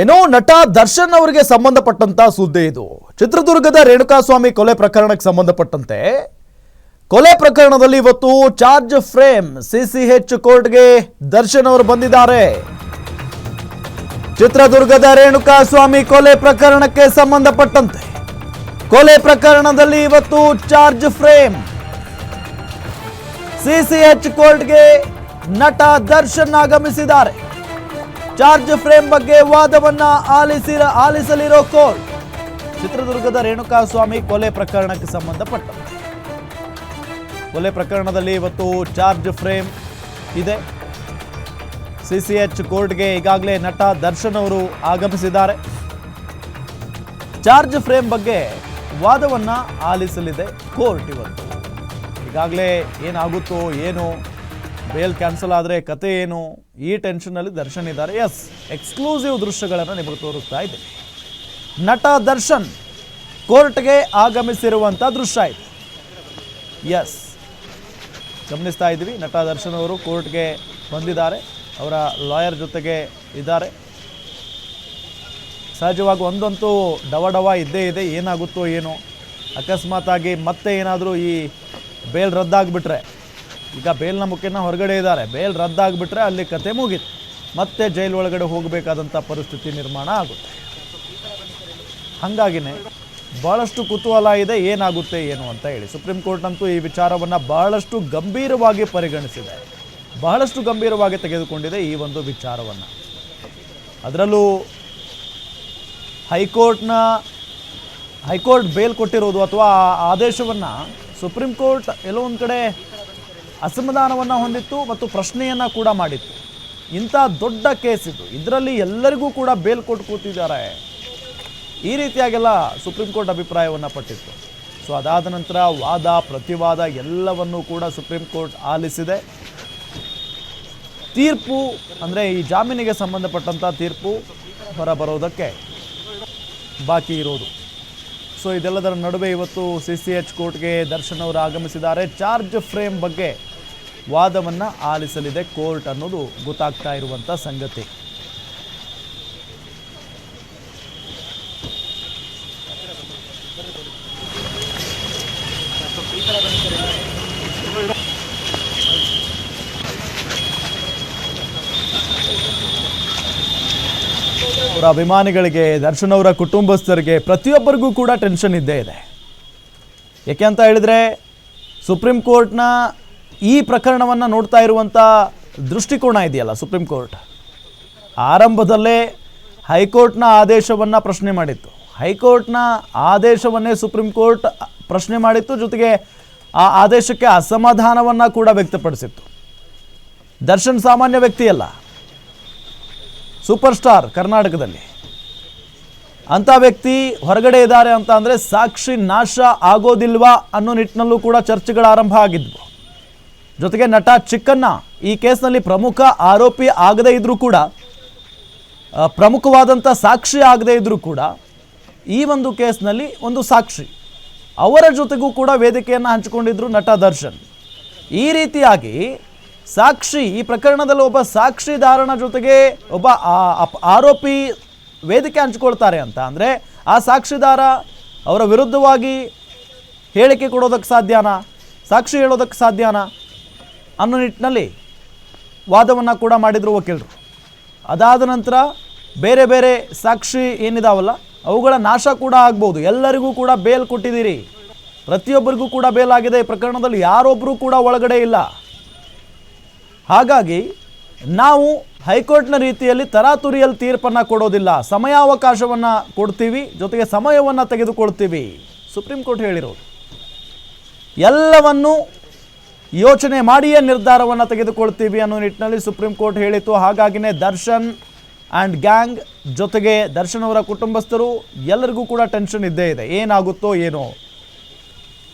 ಏನೋ ನಟ ದರ್ಶನ್ ಅವರಿಗೆ ಸಂಬಂಧಪಟ್ಟಂತ ಸುದ್ದಿ ಇದು. ಚಿತ್ರದುರ್ಗದ ರೇಣುಕಾಸ್ವಾಮಿ ಕೊಲೆ ಪ್ರಕರಣಕ್ಕೆ ಸಂಬಂಧಪಟ್ಟಂತೆ ಕೊಲೆ ಪ್ರಕರಣದಲ್ಲಿ ಇವತ್ತು ಚಾರ್ಜ್ ಫ್ರೇಮ್ ಸಿಸಿಎಚ್ ಕೋರ್ಟ್ಗೆ ದರ್ಶನ್ ಅವರು ಬಂದಿದ್ದಾರೆ. ಚಿತ್ರದುರ್ಗದ ರೇಣುಕಾಸ್ವಾಮಿ ಕೊಲೆ ಪ್ರಕರಣಕ್ಕೆ ಸಂಬಂಧಪಟ್ಟಂತೆ ಕೊಲೆ ಪ್ರಕರಣದಲ್ಲಿ ಇವತ್ತು ಚಾರ್ಜ್ ಫ್ರೇಮ್ ಸಿಸಿಎಚ್ ಕೋರ್ಟ್ಗೆ ನಟ ದರ್ಶನ್ ಆಗಮಿಸಿದ್ದಾರೆ. ಚಾರ್ಜ್ ಫ್ರೇಮ್ ಬಗ್ಗೆ ವಾದವನ್ನ ಆಲಿಸಲಿರೋ ಕೋರ್ಟ್ ಚಿತ್ರದುರ್ಗದ ರೇಣುಕಾಸ್ವಾಮಿ ಕೊಲೆ ಪ್ರಕರಣಕ್ಕೆ ಸಂಬಂಧಪಟ್ಟಂತೆ ಕೊಲೆ ಪ್ರಕರಣದಲ್ಲಿ ಇವತ್ತು ಚಾರ್ಜ್ ಫ್ರೇಮ್ ಇದೆ. ಸಿಸಿಎಚ್ ಕೋರ್ಟ್ಗೆ ಈಗಾಗಲೇ ನಟ ದರ್ಶನ್ ಅವರು ಆಗಮಿಸಿದ್ದಾರೆ. ಚಾರ್ಜ್ ಫ್ರೇಮ್ ಬಗ್ಗೆ ವಾದವನ್ನ ಆಲಿಸಲಿದೆ ಕೋರ್ಟ್ ಇವತ್ತು. ಈಗಾಗಲೇ ಏನಾಗುತ್ತೋ ಏನು, ಬೇಲ್ ಕ್ಯಾನ್ಸಲ್ ಆದರೆ ಕತೆ ಏನು, ಈ ಟೆನ್ಷನ್ನಲ್ಲಿ ದರ್ಶನ್ ಇದ್ದಾರೆ. ಎಸ್, ಎಕ್ಸ್ಕ್ಲೂಸಿವ್ ದೃಶ್ಯಗಳನ್ನು ನಿಮಗೆ ತೋರಿಸ್ತಾ ಇದ್ದೀವಿ. ನಟ ದರ್ಶನ್ ಕೋರ್ಟ್ಗೆ ಆಗಮಿಸಿರುವಂಥ ದೃಶ್ಯ ಇದೆ. ಎಸ್, ಗಮನಿಸ್ತಾ ಇದ್ದೀವಿ. ನಟ ದರ್ಶನ್ ಅವರು ಕೋರ್ಟ್ಗೆ ಬಂದಿದ್ದಾರೆ, ಅವರ ಲಾಯರ್ ಜೊತೆಗೆ ಇದ್ದಾರೆ. ಸಹಜವಾಗಿ ಒಂದಂತೂ ಡವ ಇದ್ದೇ ಇದೆ, ಏನಾಗುತ್ತೋ ಏನೋ, ಅಕಸ್ಮಾತಾಗಿ ಮತ್ತೆ ಏನಾದರೂ ಈ ಬೇಲ್ ರದ್ದಾಗಿಬಿಟ್ರೆ, ಈಗ ಬೇಲ್ನ ಮುಖ್ಯನ ಹೊರಗಡೆ ಇದ್ದಾರೆ, ಬೇಲ್ ರದ್ದಾಗಿಬಿಟ್ರೆ ಅಲ್ಲಿ ಕತೆ ಮುಗೀತು, ಮತ್ತೆ ಜೈಲು ಒಳಗಡೆ ಹೋಗಬೇಕಾದಂಥ ಪರಿಸ್ಥಿತಿ ನಿರ್ಮಾಣ ಆಗುತ್ತೆ. ಹಾಗಾಗಿನೇ ಭಾಳಷ್ಟು ಕುತೂಹಲ ಇದೆ, ಏನಾಗುತ್ತೆ ಏನು ಅಂತ ಹೇಳಿ. ಸುಪ್ರೀಂ ಕೋರ್ಟ್ ಅಂತೂ ಈ ವಿಚಾರವನ್ನು ಬಹಳಷ್ಟು ಗಂಭೀರವಾಗಿ ಪರಿಗಣಿಸಿದೆ, ಬಹಳಷ್ಟು ಗಂಭೀರವಾಗಿ ತೆಗೆದುಕೊಂಡಿದೆ ಈ ಒಂದು ವಿಚಾರವನ್ನು. ಅದರಲ್ಲೂ ಹೈಕೋರ್ಟ್ ಬೇಲ್ ಕೊಟ್ಟಿರೋದು ಅಥವಾ ಆದೇಶವನ್ನು ಸುಪ್ರೀಂ ಕೋರ್ಟ್ ಎಲ್ಲೋ ಒಂದು ಕಡೆ ಅಸಮಾಧಾನವನ್ನು ಹೊಂದಿತ್ತು ಮತ್ತು ಪ್ರಶ್ನೆಯನ್ನು ಕೂಡ ಮಾಡಿತ್ತು. ಇಂಥ ದೊಡ್ಡ ಕೇಸ್ ಇದು, ಇದರಲ್ಲಿ ಎಲ್ಲರಿಗೂ ಕೂಡ ಬೇಲ್ ಕೊಟ್ಟು ಕೂತಿದ್ದಾರೆ, ಈ ರೀತಿಯಾಗೆಲ್ಲ ಸುಪ್ರೀಂ ಕೋರ್ಟ್ ಅಭಿಪ್ರಾಯವನ್ನು ಪಟ್ಟಿತ್ತು. ಸೊ ಅದಾದ ನಂತರ ವಾದ ಪ್ರತಿವಾದ ಎಲ್ಲವನ್ನೂ ಕೂಡ ಸುಪ್ರೀಂ ಕೋರ್ಟ್ ಆಲಿಸಿದೆ. ತೀರ್ಪು ಅಂದರೆ ಈ ಜಾಮೀನಿಗೆ ಸಂಬಂಧಪಟ್ಟಂಥ ತೀರ್ಪು ಹೊರಬರೋದಕ್ಕೆ ಬಾಕಿ ಇರೋದು. ಸೊ ಇದೆಲ್ಲದರ ನಡುವೆ ಇವತ್ತು ಸಿಸಿಎಚ್ ಕೋರ್ಟ್ಗೆ ದರ್ಶನ್ ಅವರು ಆಗಮಿಸಿದ್ದಾರೆ. ಚಾರ್ಜ್ ಫ್ರೇಮ್ ಬಗ್ಗೆ ವಾದವನ್ನು ಆಲಿಸಲಿದೆ ಕೋರ್ಟ್ ಅನ್ನೋದು ಗೊತ್ತಾಗ್ತಾ ಇರುವಂಥ ಸಂಗತಿ. ಅವರ ಅಭಿಮಾನಿಗಳಿಗೆ, ದರ್ಶನ್ ಅವರ ಕುಟುಂಬಸ್ಥರಿಗೆ, ಪ್ರತಿಯೊಬ್ಬರಿಗೂ ಕೂಡ ಟೆನ್ಷನ್ ಇದ್ದೇ ಇದೆ. ಯಾಕೆ ಅಂತ ಹೇಳಿದರೆ ಸುಪ್ರೀಂ ಕೋರ್ಟ್ನ ಈ ಪ್ರಕರಣವನ್ನು ನೋಡ್ತಾ ಇರುವಂಥ ದೃಷ್ಟಿಕೋನ ಇದೆಯಲ್ಲ, ಸುಪ್ರೀಂ ಕೋರ್ಟ್ ಆರಂಭದಲ್ಲೇ ಹೈಕೋರ್ಟ್ನ ಆದೇಶವನ್ನು ಪ್ರಶ್ನೆ ಮಾಡಿತ್ತು. ಹೈಕೋರ್ಟ್ನ ಆದೇಶವನ್ನೇ ಸುಪ್ರೀಂ ಕೋರ್ಟ್ ಪ್ರಶ್ನೆ ಮಾಡಿತ್ತು, ಜೊತೆಗೆ ಆ ಆದೇಶಕ್ಕೆ ಅಸಮಾಧಾನವನ್ನು ಕೂಡ ವ್ಯಕ್ತಪಡಿಸಿತ್ತು. ದರ್ಶನ್ ಸಾಮಾನ್ಯ ವ್ಯಕ್ತಿಯಲ್ಲ, ಸೂಪರ್ ಸ್ಟಾರ್ ಕರ್ನಾಟಕದಲ್ಲಿ. ಅಂಥ ವ್ಯಕ್ತಿ ಹೊರಗಡೆ ಇದ್ದಾರೆ ಅಂತ ಅಂದರೆ ಸಾಕ್ಷಿ ನಾಶ ಆಗೋದಿಲ್ವಾ ಅನ್ನೋ ನಿಟ್ಟಿನಲ್ಲೂ ಕೂಡ ಚರ್ಚೆಗಳು ಆರಂಭ ಆಗಿದ್ವು. ಜೊತೆಗೆ ನಟ ಚಿಕ್ಕಣ್ಣ ಈ ಕೇಸ್ನಲ್ಲಿ ಪ್ರಮುಖ ಆರೋಪಿ ಆಗದೇ ಇದ್ರೂ ಕೂಡ, ಪ್ರಮುಖವಾದಂಥ ಸಾಕ್ಷಿ ಆಗದೇ ಇದ್ರೂ ಕೂಡ, ಈ ಒಂದು ಕೇಸ್ನಲ್ಲಿ ಒಂದು ಸಾಕ್ಷಿ, ಅವರ ಜೊತೆಗೂ ಕೂಡ ವೇದಿಕೆಯನ್ನು ಹಂಚಿಕೊಂಡಿದ್ರು ನಟ ದರ್ಶನ್. ಈ ರೀತಿಯಾಗಿ ಸಾಕ್ಷಿ, ಈ ಪ್ರಕರಣದಲ್ಲಿ ಒಬ್ಬ ಸಾಕ್ಷಿದಾರನ ಜೊತೆಗೆ ಒಬ್ಬ ಆರೋಪಿ ವೇದಿಕೆ ಹಂಚಿಕೊಳ್ತಾರೆ ಅಂತ ಅಂದರೆ ಆ ಸಾಕ್ಷಿದಾರ ಅವರ ವಿರುದ್ಧವಾಗಿ ಹೇಳಿಕೆ ಕೊಡೋದಕ್ಕೆ ಸಾಧ್ಯನಾ, ಸಾಕ್ಷಿ ಹೇಳೋದಕ್ಕೆ ಸಾಧ್ಯನಾ ಅನ್ನೋ ನಿಟ್ಟಿನಲ್ಲಿ ವಾದವನ್ನು ಕೂಡ ಮಾಡಿದರು ವಕೀಲರು. ಅದಾದ ನಂತರ ಬೇರೆ ಬೇರೆ ಸಾಕ್ಷಿ ಏನಿದಾವಲ್ಲ ಅವುಗಳ ನಾಶ ಕೂಡ ಆಗ್ಬೋದು. ಎಲ್ಲರಿಗೂ ಕೂಡ ಬೇಲ್ ಕೊಟ್ಟಿದ್ದೀರಿ, ಪ್ರತಿಯೊಬ್ಬರಿಗೂ ಕೂಡ ಬೇಲ್ ಆಗಿದೆ. ಈ ಪ್ರಕರಣದಲ್ಲಿ ಯಾರೊಬ್ಬರೂ ಕೂಡ ಒಳಗಡೆ ಇಲ್ಲ. ಹಾಗಾಗಿ ನಾವು ಹೈಕೋರ್ಟ್ನ ರೀತಿಯಲ್ಲಿ ತರಾತುರಿಯಲ್ಲಿ ತೀರ್ಪನ್ನು ಕೊಡೋದಿಲ್ಲ, ಸಮಯಾವಕಾಶವನ್ನು ಕೊಡ್ತೀವಿ, ಜೊತೆಗೆ ಸಮಯವನ್ನು ತೆಗೆದುಕೊಳ್ತೀವಿ, ಸುಪ್ರೀಂ ಕೋರ್ಟ್ ಹೇಳಿರೋದು. ಎಲ್ಲವನ್ನು ಯೋಚನೆ ಮಾಡಿಯೇ ನಿರ್ಧಾರವನ್ನು ತೆಗೆದುಕೊಳ್ತೀವಿ ಅನ್ನೋ ನಿಟ್ಟಿನಲ್ಲಿ ಸುಪ್ರೀಂ ಕೋರ್ಟ್ ಹೇಳಿತು. ಹಾಗಾಗಿನೇ ದರ್ಶನ್ ಆ್ಯಂಡ್ ಗ್ಯಾಂಗ್ ಜೊತೆಗೆ ದರ್ಶನ್ ಅವರ ಕುಟುಂಬಸ್ಥರು ಎಲ್ಲರಿಗೂ ಕೂಡ ಟೆನ್ಷನ್ ಇದ್ದೇ ಇದೆ, ಏನಾಗುತ್ತೋ ಏನೋ.